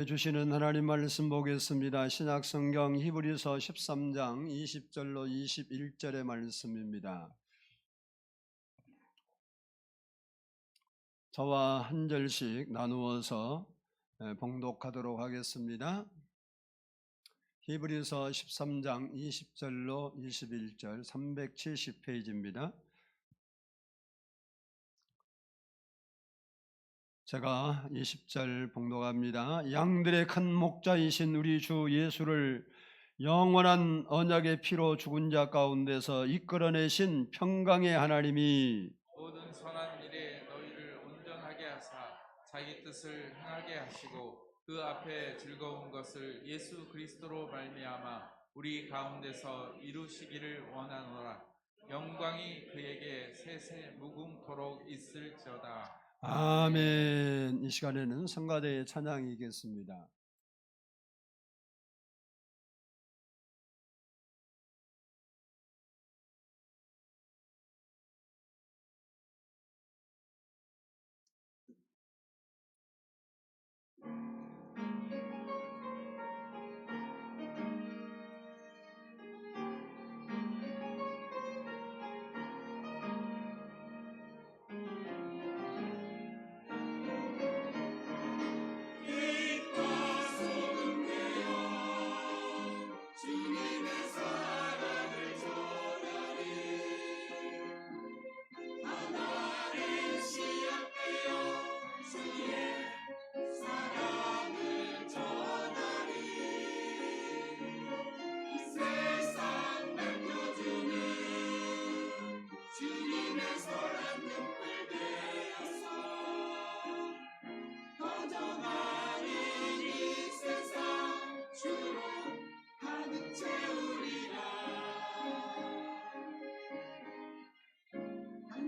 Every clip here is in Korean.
주시는 하나님 말씀 보겠습니다. 신약성경 히브리서 13장 20절로 21절의 말씀입니다. 저와 한 절씩 나누어서 봉독하도록 하겠습니다. 히브리서 13장 20절로 21절 370페이지입니다. 제가 20절 봉독합니다. 양들의 큰 목자이신 우리 주 예수를 영원한 언약의 피로 죽은 자 가운데서 이끌어내신 평강의 하나님이 모든 선한 일에 너희를 온전하게 하사 자기 뜻을 행하게 하시고 그 앞에 즐거운 것을 예수 그리스도로 말미암아 우리 가운데서 이루시기를 원하노라. 영광이 그에게 세세 무궁토록 있을지어다. 아멘. 이 시간에는 성가대의 찬양이겠습니다.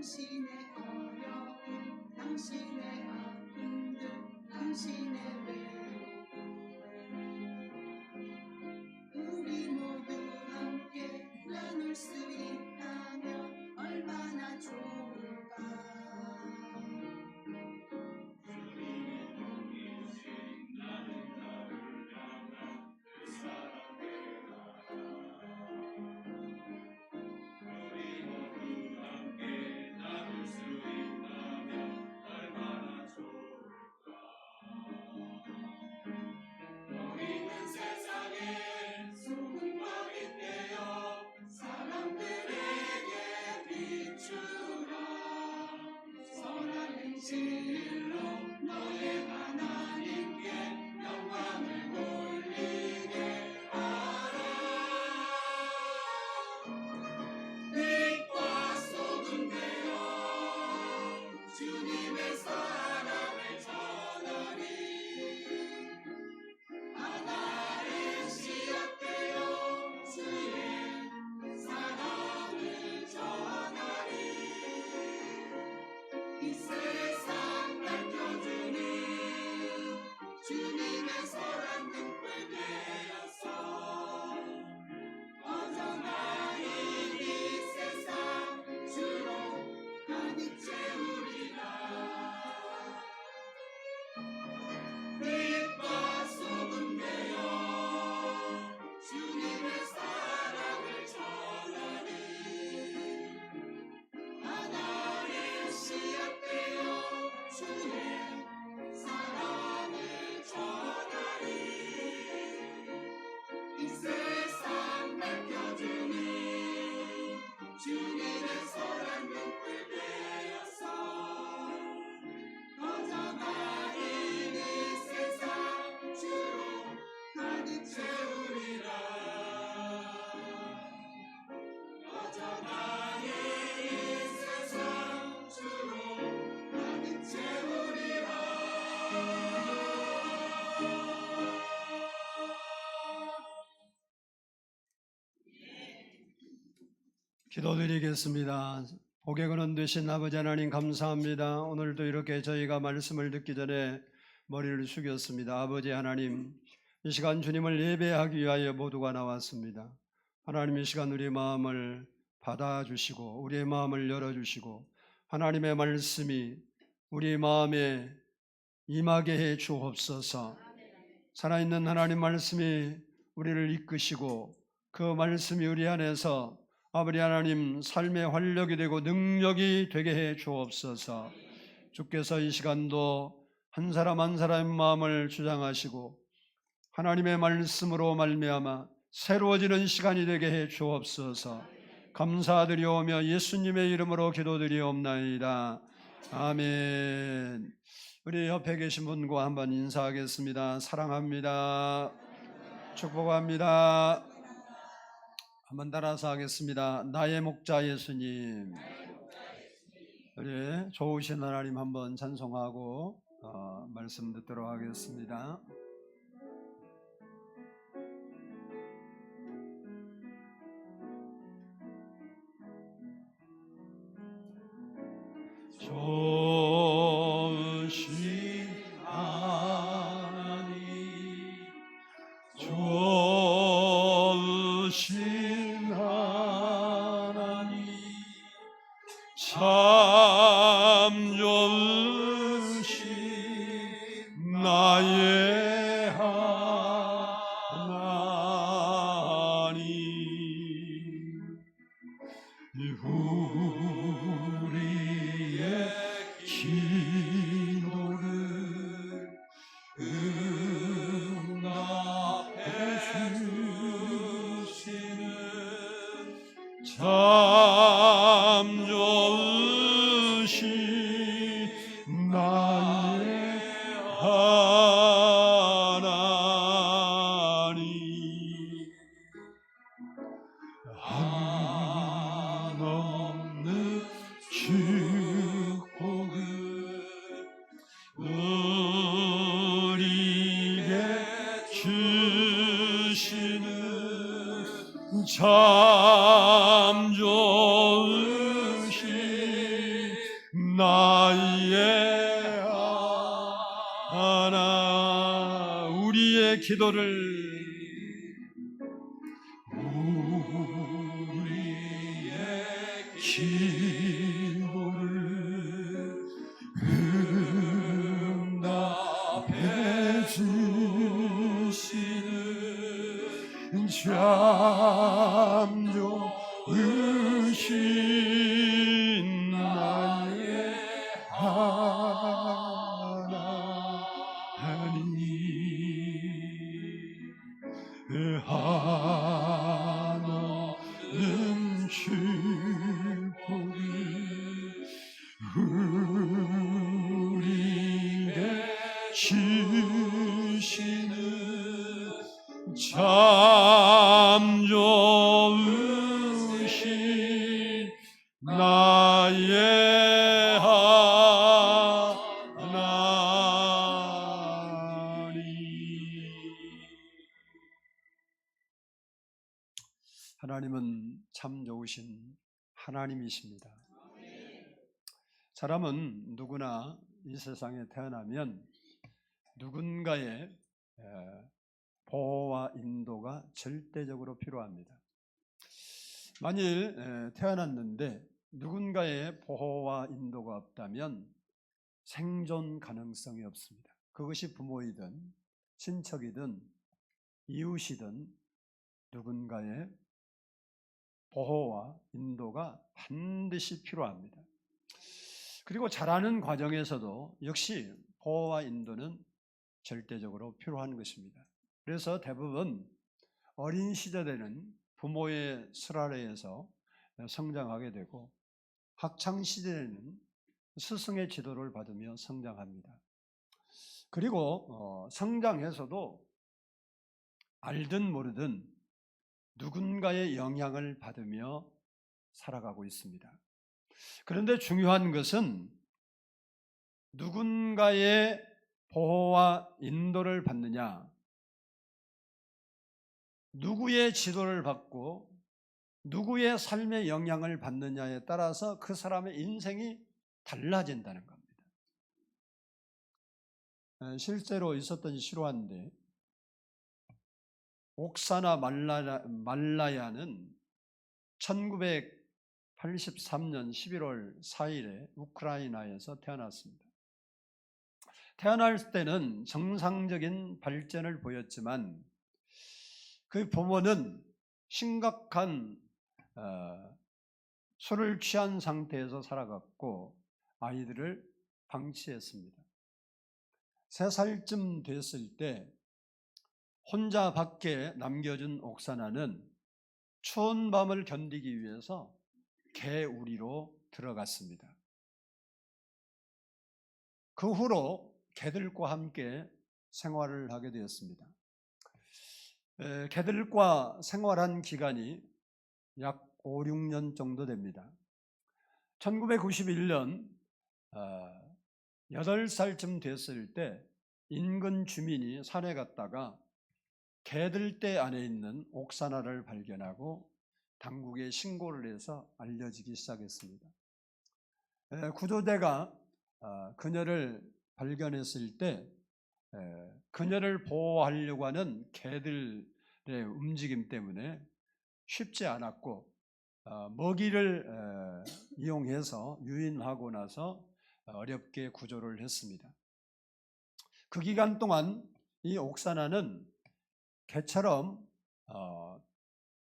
당신의 어려움, 당신의 아픔들, 당신의 외로움 우리 모두 함께 나눌 수 있다면 얼마나 좋을까. 주님의 동이신 나는 나를 향한 그 사랑 되라. 우리 모두 함께 나눌 수 있다면 얼마나 좋을까. 너희는 세상에 소금과 빛되어 사람들에게 비추라. 선한 행실로 너의 하나님께 영광을 돌리게 하라. 빛과 소금 되어 주님의 사랑을 전하리. 하나의 씨앗 되어 주의 사랑을 전하리. 이 세상 밝혀주는 주님의 선한 등불 되어서 어정하니 이 세상 주로 가득 채우리라. 빛과 소금 되어 주님의 사랑을 전하리. 하나의 씨앗 되어 주의 사랑을 전하리. 이 세상 밝혀주는 주님의 선한 등불 되어서 어정하니 이 세상 주로 가득 채우리라. 어정하니 이 세상 주로 가득 채우리라. 기도드리겠습니다. 복의 근원 되신 아버지 하나님 감사합니다. 오늘도 이렇게 저희가 말씀을 듣기 전에 머리를 숙였습니다. 아버지 하나님, 이 시간 주님을 예배하기 위하여 모두가 나왔습니다. 하나님, 이 시간 우리의 마음을 받아주시고 우리의 마음을 열어주시고 하나님의 말씀이 우리 마음에 임하게 해 주옵소서. 살아있는 하나님 말씀이 우리를 이끄시고 그 말씀이 우리 안에서 아버지 하나님 삶의 활력이 되고 능력이 되게 해 주옵소서. 주께서 이 시간도 한 사람 한 사람의 마음을 주장하시고 하나님의 말씀으로 말미암아 새로워지는 시간이 되게 해 주옵소서. 감사드리오며 예수님의 이름으로 기도드리옵나이다. 아멘. 우리 옆에 계신 분과 한번 인사하겠습니다. 사랑합니다. 축복합니다. 한번 따라서 하겠습니다. 나의 목자 예수님. 우리 좋으신 하나님 한번 찬송하고 말씀 듣도록 하겠습니다. 좋으신 하나님, 좋으신 하나님, 참 좋으신 나의 하나님, 우리의 기도를 응답해 주시는 참 좋으신 나의 하나님, 한없는 축복을 우리에게 주시는 참 좋으신 나의 하나, 우리의 기도를 응답해 주시는 참 좋으신 나의 하나님, 한없는 축복을 우리에게 주시는 참 좋으신 나의 하나님. 하나님은 참 좋으신 하나님이십니다. 사람은 누구나 이 세상에 태어나면 누군가의 보호와 인도가 절대적으로 필요합니다. 만일 태어났는데 누군가의 보호와 인도가 없다면 생존 가능성이 없습니다. 그것이 부모이든 친척이든 이웃이든 누군가의 보호와 인도가 반드시 필요합니다. 그리고 자라는 과정에서도 역시 보호와 인도는 절대적으로 필요한 것입니다. 그래서 대부분 어린 시절에는 부모의 슬 아래에서 성장하게 되고 학창 시절에는 스승의 지도를 받으며 성장합니다. 그리고 성장해서도 알든 모르든 누군가의 영향을 받으며 살아가고 있습니다. 그런데 중요한 것은 누군가의 보호와 인도를 받느냐, 누구의 지도를 받고 누구의 삶의 영향을 받느냐에 따라서 그 사람의 인생이 달라진다는 겁니다. 실제로 있었던 실화인데 옥사나 말라야는 1983년 11월 4일에 우크라이나에서 태어났습니다. 태어날 때는 정상적인 발전을 보였지만 그 부모는 심각한 술을 취한 상태에서 살아갔고 아이들을 방치했습니다. 3살쯤 됐을 때 혼자 밖에 남겨준 옥사나는 추운 밤을 견디기 위해서 개우리로 들어갔습니다. 그 후로 개들과 함께 생활을 하게 되었습니다. 개들과 생활한 기간이 약 5, 6년 정도 됩니다. 1991년 8살쯤 됐을 때 인근 주민이 산에 갔다가 개들떼 안에 있는 옥사나를 발견하고 당국에 신고를 해서 알려지기 시작했습니다. 구조대가 그녀를 발견했을 때 그녀를 보호하려고 하는 개들의 움직임 때문에 쉽지 않았고 먹이를 이용해서 유인하고 나서 어렵게 구조를 했습니다. 그 기간 동안 이 옥사나는 개처럼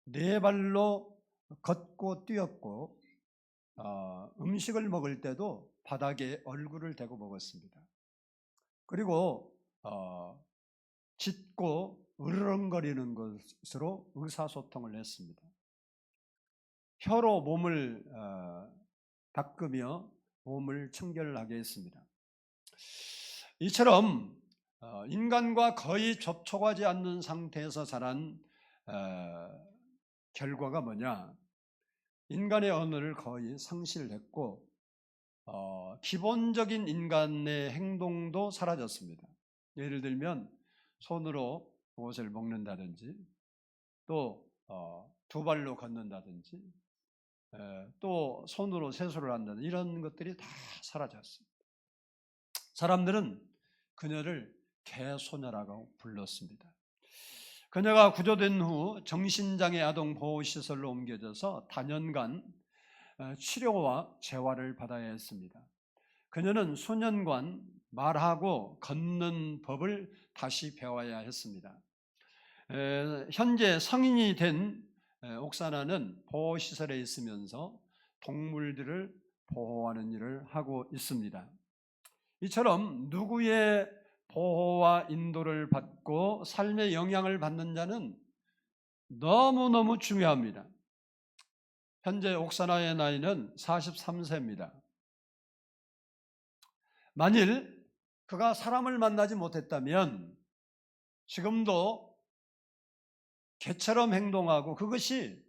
4발로 걷고 뛰었고 음식을 먹을 때도 바닥에 얼굴을 대고 먹었습니다. 그리고 짖고 으르렁거리는 것으로 의사소통을 했습니다. 혀로 몸을 닦으며 몸을 청결하게 했습니다. 이처럼 인간과 거의 접촉하지 않는 상태에서 자란 결과가 뭐냐? 인간의 언어를 거의 상실했고 기본적인 인간의 행동도 사라졌습니다. 예를 들면 손으로 무엇을 먹는다든지 또 2발로 걷는다든지 또 손으로 세수를 한다든지 이런 것들이 다 사라졌습니다. 사람들은 그녀를 개소녀라고 불렀습니다. 그녀가 구조된 후 정신장애 아동 보호시설로 옮겨져서 다년간 치료와 재활을 받아야 했습니다. 그녀는 수년간 말하고 걷는 법을 다시 배워야 했습니다. 현재 성인이 된 옥사나는 보호시설에 있으면서 동물들을 보호하는 일을 하고 있습니다. 이처럼 누구의 보호와 인도를 받고 삶의 영향을 받는 자는 너무너무 중요합니다. 현재 옥사나의 나이는 43세입니다. 만일 그가 사람을 만나지 못했다면 지금도 개처럼 행동하고 그것이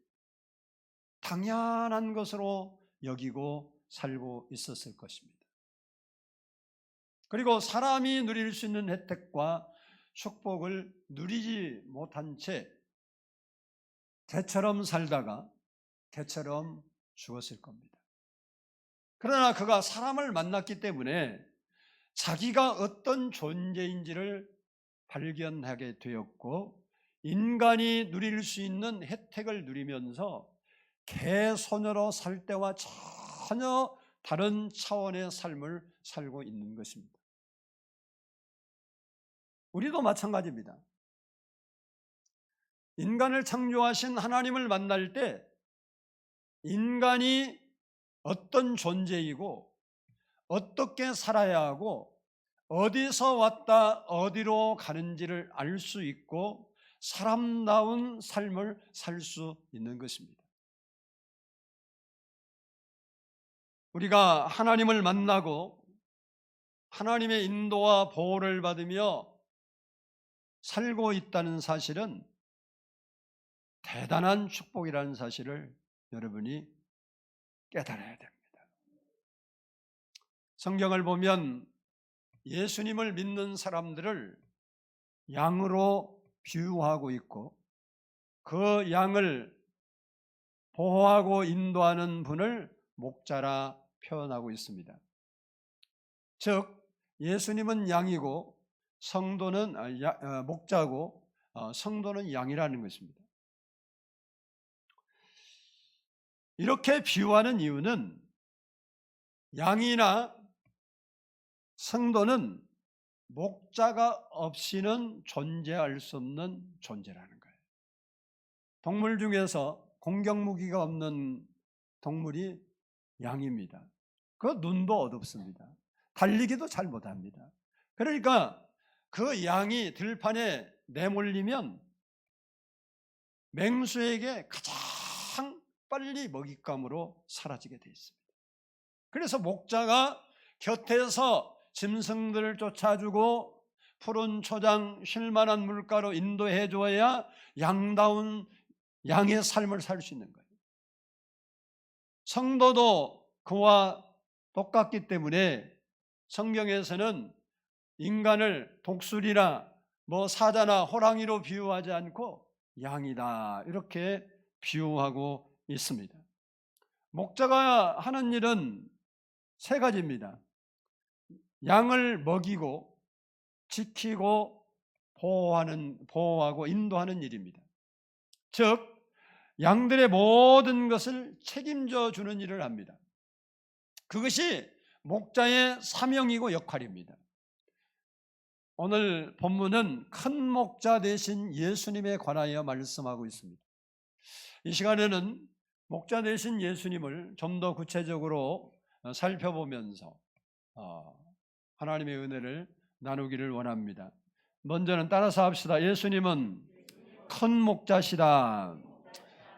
당연한 것으로 여기고 살고 있었을 것입니다. 그리고 사람이 누릴 수 있는 혜택과 축복을 누리지 못한 채 개처럼 살다가 개처럼 죽었을 겁니다. 그러나 그가 사람을 만났기 때문에 자기가 어떤 존재인지를 발견하게 되었고 인간이 누릴 수 있는 혜택을 누리면서 개소녀로 살 때와 전혀 다른 차원의 삶을 살고 있는 것입니다. 우리도 마찬가지입니다. 인간을 창조하신 하나님을 만날 때 인간이 어떤 존재이고 어떻게 살아야 하고 어디서 왔다 어디로 가는지를 알 수 있고 사람다운 삶을 살 수 있는 것입니다. 우리가 하나님을 만나고 하나님의 인도와 보호를 받으며 살고 있다는 사실은 대단한 축복이라는 사실을 여러분이 깨달아야 됩니다. 성경을 보면 예수님을 믿는 사람들을 양으로 비유하고 있고 그 양을 보호하고 인도하는 분을 목자라 표현하고 있습니다. 즉 예수님은 양이고 성도는 목자고 성도는 양이라는 것입니다. 이렇게 비유하는 이유는 양이나 성도는 목자가 없이는 존재할 수 없는 존재라는 거예요. 동물 중에서 공격 무기가 없는 동물이 양입니다. 그 눈도 어둡습니다. 달리기도 잘 못합니다. 그러니까 그 양이 들판에 내몰리면 맹수에게 가장 빨리 먹잇감으로 사라지게 되어 있습니다. 그래서 목자가 곁에서 짐승들을 쫓아주고 푸른 초장 쉴만한 물가로 인도해 줘야 양다운 양의 삶을 살 수 있는 거예요. 성도도 그와 똑같기 때문에 성경에서는 인간을 독수리나 사자나 호랑이로 비유하지 않고 양이다 이렇게 비유하고 있습니다. 목자가 하는 일은 세 가지입니다. 양을 먹이고 지키고 보호하고 인도하는 일입니다. 즉 양들의 모든 것을 책임져 주는 일을 합니다. 그것이 목자의 사명이고 역할입니다. 오늘 본문은 큰 목자 되신 예수님에 관하여 말씀하고 있습니다. 이 시간에는 목자 되신 예수님을 좀 더 구체적으로 살펴보면서 하나님의 은혜를 나누기를 원합니다. 먼저는 따라서 합시다. 예수님은 큰 목자시다.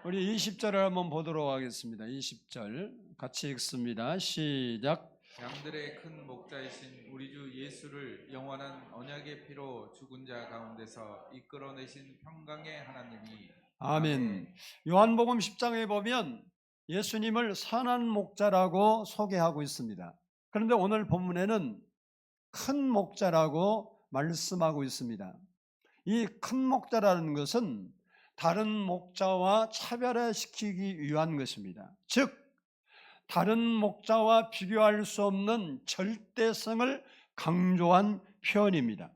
우리 20절을 한번 보도록 하겠습니다. 20절 같이 읽습니다. 시작. 양들의 큰 목자이신 우리 주 예수를 영원한 언약의 피로 죽은 자 가운데서 이끌어내신 평강의 하나님이 아멘. 요한복음 10장에 보면 예수님을 선한 목자라고 소개하고 있습니다. 그런데 오늘 본문에는 큰 목자라고 말씀하고 있습니다. 이 큰 목자라는 것은 다른 목자와 차별화시키기 위한 것입니다. 즉 다른 목자와 비교할 수 없는 절대성을 강조한 표현입니다.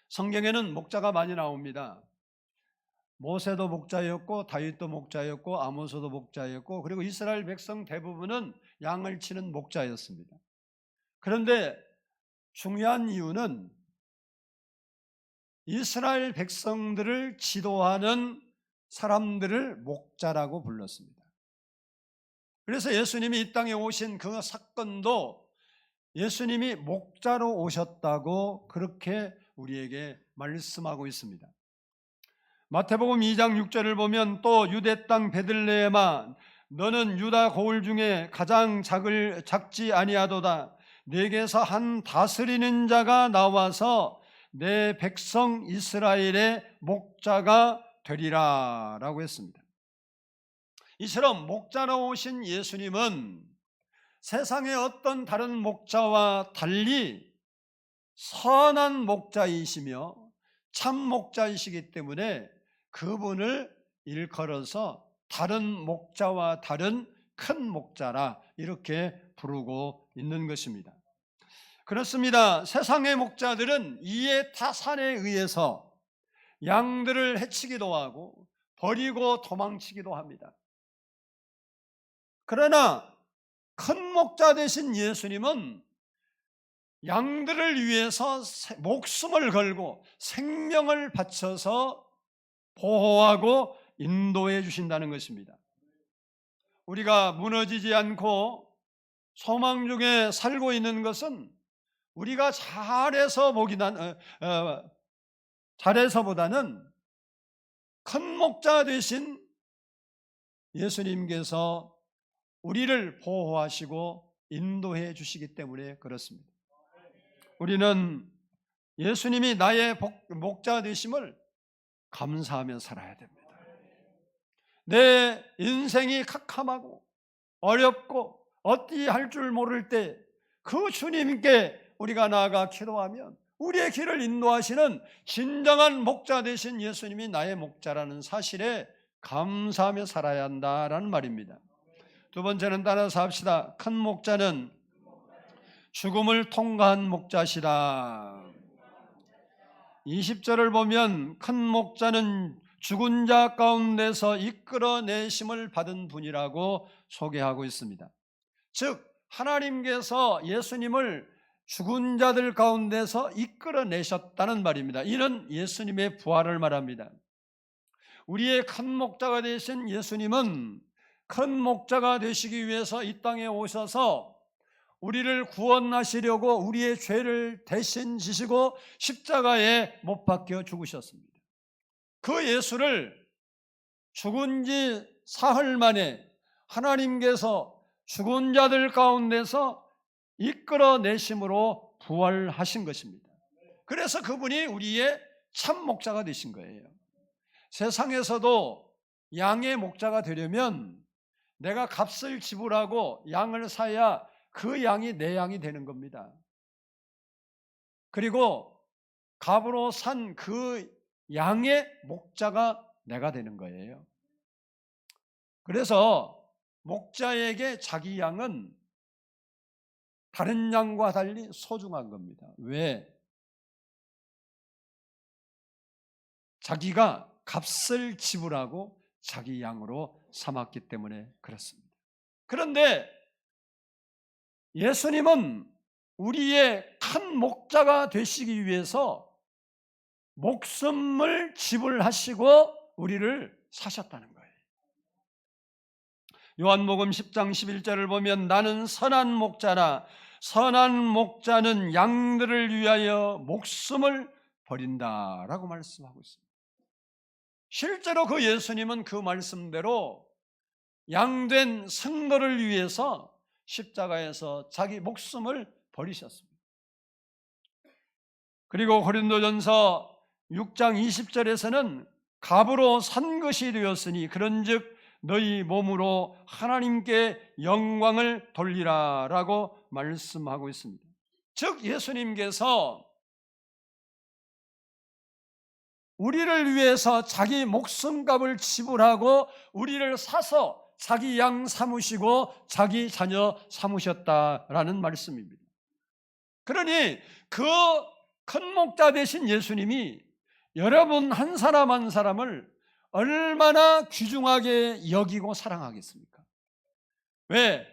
성경에는 목자가 많이 나옵니다. 모세도 목자였고 다윗도 목자였고 아모스도 목자였고 그리고 이스라엘 백성 대부분은 양을 치는 목자였습니다. 그런데 중요한 이유는 이스라엘 백성들을 지도하는 사람들을 목자라고 불렀습니다. 그래서 예수님이 이 땅에 오신 그 사건도 예수님이 목자로 오셨다고 그렇게 우리에게 말씀하고 있습니다. 마태복음 2장 6절을 보면 또 유대 땅 베들레헴아 너는 유다 고을 중에 가장 작지 아니하도다. 내게서 한 다스리는 자가 나와서 내 백성 이스라엘의 목자가 되리라 라고 했습니다. 이처럼 목자로 오신 예수님은 세상의 어떤 다른 목자와 달리 선한 목자이시며 참 목자이시기 때문에 그분을 일컬어서 다른 목자와 다른 큰 목자라 이렇게 부르고 있는 것입니다. 그렇습니다. 세상의 목자들은 이해 타산에 의해서 양들을 해치기도 하고 버리고 도망치기도 합니다. 그러나 큰 목자 되신 예수님은 양들을 위해서 목숨을 걸고 생명을 바쳐서 보호하고 인도해 주신다는 것입니다. 우리가 무너지지 않고 소망 중에 살고 있는 것은 우리가 잘해서보다는 큰 목자 되신 예수님께서 우리를 보호하시고 인도해 주시기 때문에 그렇습니다. 우리는 예수님이 나의 목자 되심을 감사하며 살아야 됩니다. 내 인생이 캄캄하고 어렵고 어찌 할 줄 모를 때 그 주님께 우리가 나아가 기도하면 우리의 길을 인도하시는 진정한 목자 되신 예수님이 나의 목자라는 사실에 감사하며 살아야 한다라는 말입니다. 두 번째는 따라서 합시다. 큰 목자는 죽음을 통과한 목자시다. 20절을 보면 큰 목자는 죽은 자 가운데서 이끌어내심을 받은 분이라고 소개하고 있습니다. 즉 하나님께서 예수님을 죽은 자들 가운데서 이끌어내셨다는 말입니다. 이는 예수님의 부활을 말합니다. 우리의 큰 목자가 되신 예수님은 큰 목자가 되시기 위해서 이 땅에 오셔서 우리를 구원하시려고 우리의 죄를 대신 지시고 십자가에 못 박혀 죽으셨습니다. 그 예수를 죽은 지 사흘 만에 하나님께서 죽은 자들 가운데서 이끌어내심으로 부활하신 것입니다. 그래서 그분이 우리의 참 목자가 되신 거예요. 세상에서도 양의 목자가 되려면 내가 값을 지불하고 양을 사야 그 양이 내 양이 되는 겁니다. 그리고 값으로 산 그 양의 목자가 내가 되는 거예요. 그래서 목자에게 자기 양은 다른 양과 달리 소중한 겁니다. 왜? 자기가 값을 지불하고 자기 양으로 삼았기 때문에 그렇습니다. 그런데 예수님은 우리의 큰 목자가 되시기 위해서 목숨을 지불하시고 우리를 사셨다는 거예요. 요한복음 10장 11절을 보면 나는 선한 목자라 선한 목자는 양들을 위하여 목숨을 버린다라고 말씀하고 있습니다. 실제로 그 예수님은 그 말씀대로 양된 성도를 위해서 십자가에서 자기 목숨을 버리셨습니다. 그리고 고린도전서 6장 20절에서는 값으로 산 것이 되었으니 그런즉 너희 몸으로 하나님께 영광을 돌리라 라고 말씀하고 있습니다. 즉 예수님께서 우리를 위해서 자기 목숨값을 지불하고 우리를 사서 자기 양 삼으시고 자기 자녀 삼으셨다라는 말씀입니다. 그러니 그 큰 목자 되신 예수님이 여러분 한 사람 한 사람을 얼마나 귀중하게 여기고 사랑하겠습니까? 왜?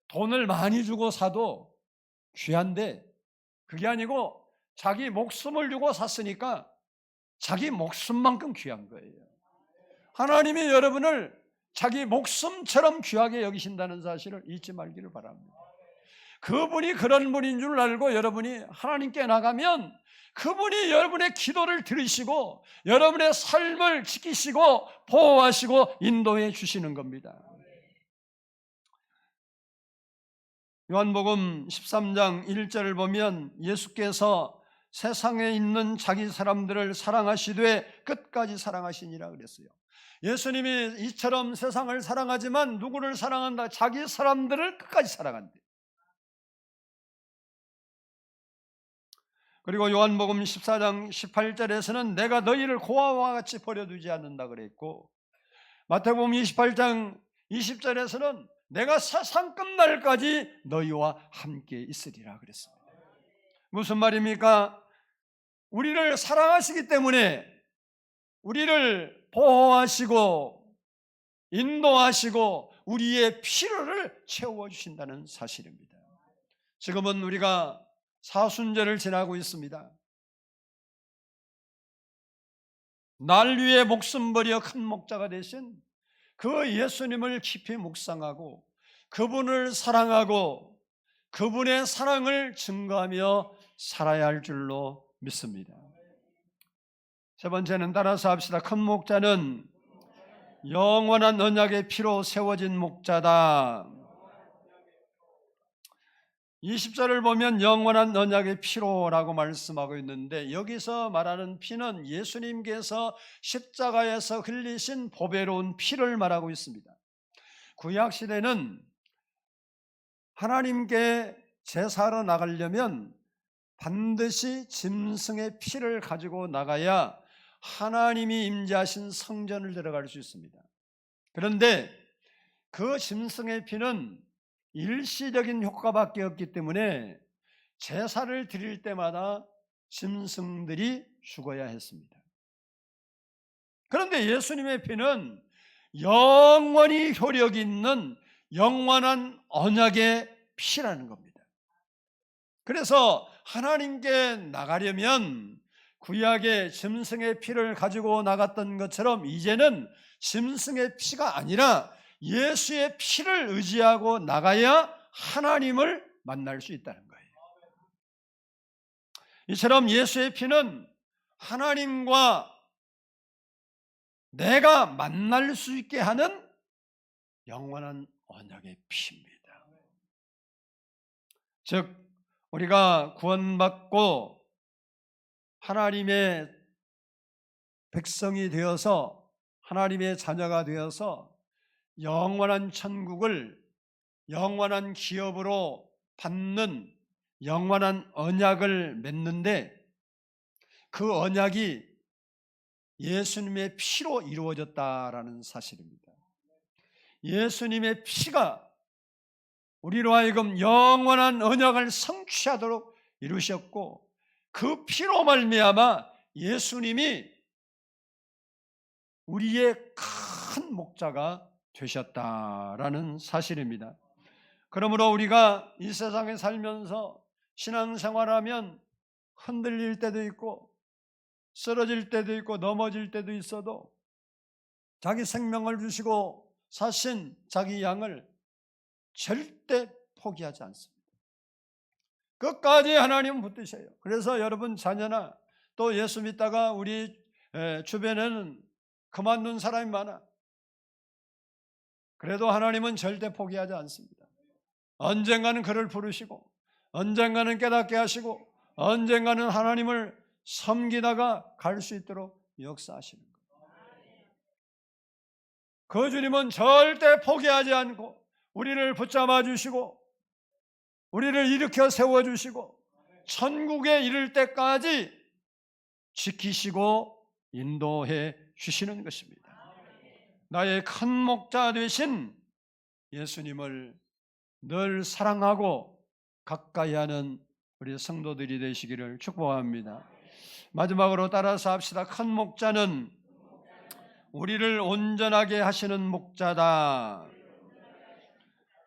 돈을 많이 주고 사도 귀한데 그게 아니고 자기 목숨을 주고 샀으니까 자기 목숨만큼 귀한 거예요. 하나님이 여러분을 자기 목숨처럼 귀하게 여기신다는 사실을 잊지 말기를 바랍니다. 그분이 그런 분인 줄 알고 여러분이 하나님께 나가면 그분이 여러분의 기도를 들으시고 여러분의 삶을 지키시고 보호하시고 인도해 주시는 겁니다. 요한복음 13장 1절을 보면 예수께서 세상에 있는 자기 사람들을 사랑하시되 끝까지 사랑하시니라 그랬어요. 예수님이 이처럼 세상을 사랑하지만 누구를 사랑한다? 자기 사람들을 끝까지 사랑한대. 그리고 요한복음 14장 18절에서는 내가 너희를 고아와 같이 버려두지 않는다 그랬고 마태복음 28장 20절에서는 내가 세상 끝날까지 너희와 함께 있으리라 그랬습니다. 무슨 말입니까? 우리를 사랑하시기 때문에 우리를 보호하시고 인도하시고 우리의 필요를 채워주신다는 사실입니다. 지금은 우리가 사순절을 지나고 있습니다. 날 위해 목숨 버려 큰 목자가 되신 그 예수님을 깊이 묵상하고 그분을 사랑하고 그분의 사랑을 증거하며 살아야 할 줄로 믿습니다. 세 번째는 따라서 합시다. 큰 목자는 영원한 언약의 피로 세워진 목자다. 20절을 보면 영원한 언약의 피로라고 말씀하고 있는데 여기서 말하는 피는 예수님께서 십자가에서 흘리신 보배로운 피를 말하고 있습니다. 구약시대는 하나님께 제사로 나가려면 반드시 짐승의 피를 가지고 나가야 하나님이 임재하신 성전을 들어갈 수 있습니다. 그런데 그 짐승의 피는 일시적인 효과밖에 없기 때문에 제사를 드릴 때마다 짐승들이 죽어야 했습니다. 그런데 예수님의 피는 영원히 효력이 있는 영원한 언약의 피라는 겁니다. 그래서 하나님께 나가려면 구약의 짐승의 피를 가지고 나갔던 것처럼 이제는 짐승의 피가 아니라 예수의 피를 의지하고 나가야 하나님을 만날 수 있다는 거예요. 이처럼 예수의 피는 하나님과 내가 만날 수 있게 하는 영원한 언약의 피입니다. 즉 우리가 구원받고 하나님의 백성이 되어서 하나님의 자녀가 되어서 영원한 천국을 영원한 기업으로 받는 영원한 언약을 맺는데 그 언약이 예수님의 피로 이루어졌다라는 사실입니다. 예수님의 피가 우리로 하여금 영원한 언약을 성취하도록 이루셨고 그 피로 말미암아 예수님이 우리의 큰 목자가 되셨다라는 사실입니다. 그러므로 우리가 이 세상에 살면서 신앙생활하면 흔들릴 때도 있고 쓰러질 때도 있고 넘어질 때도 있어도 자기 생명을 주시고 사신 자기 양을 절대 포기하지 않습니다. 끝까지 하나님은 붙드셔요. 그래서 여러분 자녀나 또 예수 믿다가 우리 주변에는 그만둔 사람이 많아. 그래도 하나님은 절대 포기하지 않습니다. 언젠가는 그를 부르시고 언젠가는 깨닫게 하시고 언젠가는 하나님을 섬기다가 갈 수 있도록 역사하시는 거예요. 그 주님은 절대 포기하지 않고 우리를 붙잡아 주시고 우리를 일으켜 세워주시고 천국에 이를 때까지 지키시고 인도해 주시는 것입니다. 나의 큰 목자 되신 예수님을 늘 사랑하고 가까이 하는 우리 성도들이 되시기를 축복합니다. 마지막으로 따라서 합시다. 큰 목자는 우리를 온전하게 하시는 목자다.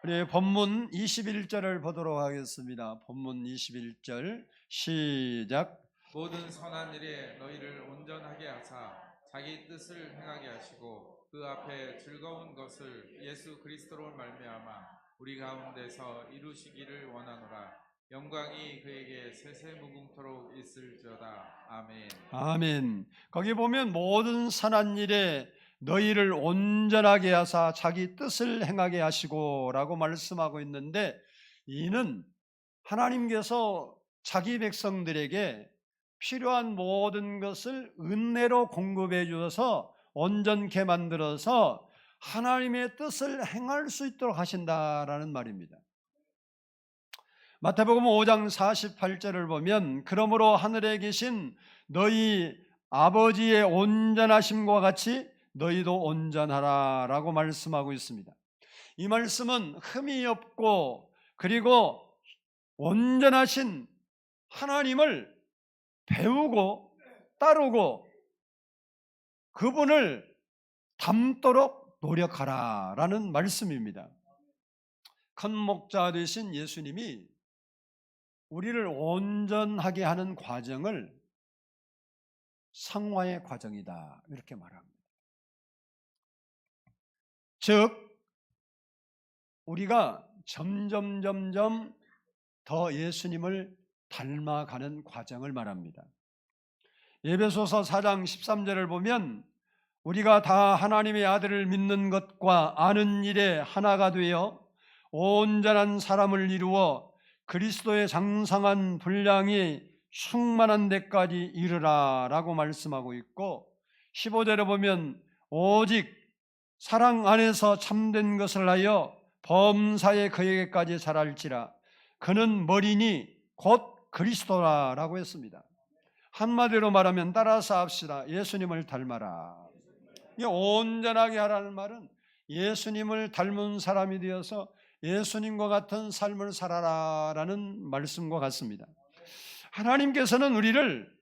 우리 본문 21절을 보도록 하겠습니다. 본문 21절 시작. 모든 선한 일에 너희를 온전하게 하사 자기 뜻을 행하게 하시고 그 앞에 즐거운 것을 예수 그리스도로 말미암아 우리 가운데서 이루시기를 원하노라. 영광이 그에게 세세무궁토록 있을지어다. 아멘. 아멘. 거기 보면 모든 선한 일에 너희를 온전하게 하사 자기 뜻을 행하게 하시고 라고 말씀하고 있는데 이는 하나님께서 자기 백성들에게 필요한 모든 것을 은혜로 공급해 주어서 온전케 만들어서 하나님의 뜻을 행할 수 있도록 하신다라는 말입니다. 마태복음 5장 48절을 보면 그러므로 하늘에 계신 너희 아버지의 온전하심과 같이 너희도 온전하라 라고 말씀하고 있습니다. 이 말씀은 흠이 없고 그리고 온전하신 하나님을 배우고 따르고 그분을 닮도록 노력하라 라는 말씀입니다. 큰 목자 되신 예수님이 우리를 온전하게 하는 과정을 성화의 과정이다 이렇게 말합니다. 즉 우리가 점점 더 예수님을 닮아가는 과정을 말합니다. 에베소서 4장 13절을 보면 우리가 다 하나님의 아들을 믿는 것과 아는 일에 하나가 되어 온전한 사람을 이루어 그리스도의 장성한 분량이 충만한 데까지 이르라 라고 말씀하고 있고 15절에 보면 오직 사랑 안에서 참된 것을 하여 범사에 그에게까지 자랄지라 그는 머리니 곧 그리스도라라고 했습니다. 한마디로 말하면 따라서 합시다. 예수님을 닮아라. 이 온전하게 하라는 말은 예수님을 닮은 사람이 되어서 예수님과 같은 삶을 살아라라는 말씀과 같습니다. 하나님께서는 우리를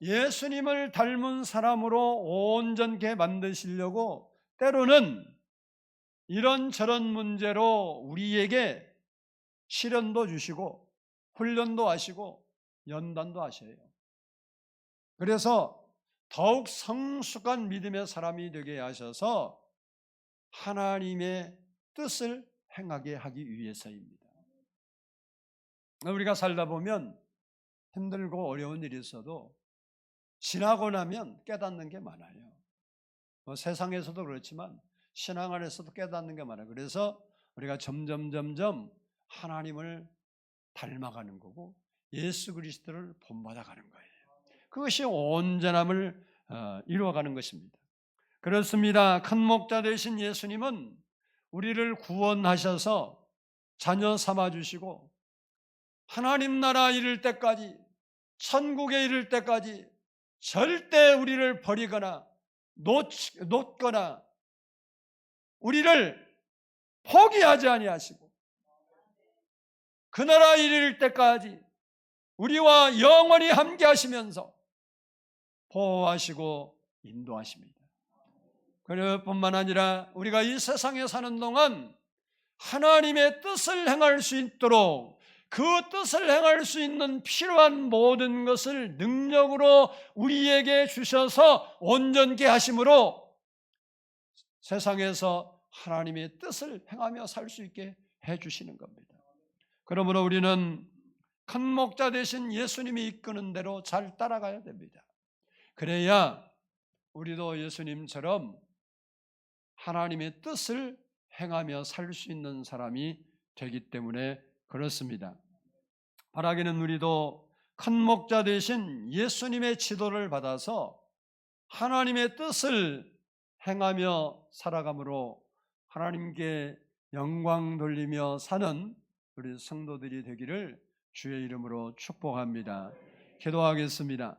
예수님을 닮은 사람으로 온전케 만드시려고 때로는 이런저런 문제로 우리에게 시련도 주시고 훈련도 하시고 연단도 하셔요. 그래서 더욱 성숙한 믿음의 사람이 되게 하셔서 하나님의 뜻을 행하게 하기 위해서입니다. 우리가 살다 보면 힘들고 어려운 일이 있어도 지나고 나면 깨닫는 게 많아요. 세상에서도 그렇지만 신앙 안에서도 깨닫는 게 많아요. 그래서 우리가 점점 하나님을 닮아가는 거고 예수 그리스도를 본받아가는 거예요. 그것이 온전함을 이루어가는 것입니다. 그렇습니다. 큰 목자 되신 예수님은 우리를 구원하셔서 자녀 삼아주시고 하나님 나라 이를 때까지, 천국에 이를 때까지 절대 우리를 버리거나 놓거나 우리를 포기하지 아니하시고 그 나라 이를 때까지 우리와 영원히 함께 하시면서 보호하시고 인도하십니다. 그뿐만 아니라 우리가 이 세상에 사는 동안 하나님의 뜻을 행할 수 있도록 그 뜻을 행할 수 있는 필요한 모든 것을 능력으로 우리에게 주셔서 온전케 하심으로 세상에서 하나님의 뜻을 행하며 살 수 있게 해주시는 겁니다. 그러므로 우리는 큰 목자 되신 예수님이 이끄는 대로 잘 따라가야 됩니다. 그래야 우리도 예수님처럼 하나님의 뜻을 행하며 살 수 있는 사람이 되기 때문에 그렇습니다. 바라기는 우리도 큰 목자 되신 예수님의 지도를 받아서 하나님의 뜻을 행하며 살아감으로 하나님께 영광 돌리며 사는 우리 성도들이 되기를 주의 이름으로 축복합니다. 기도하겠습니다.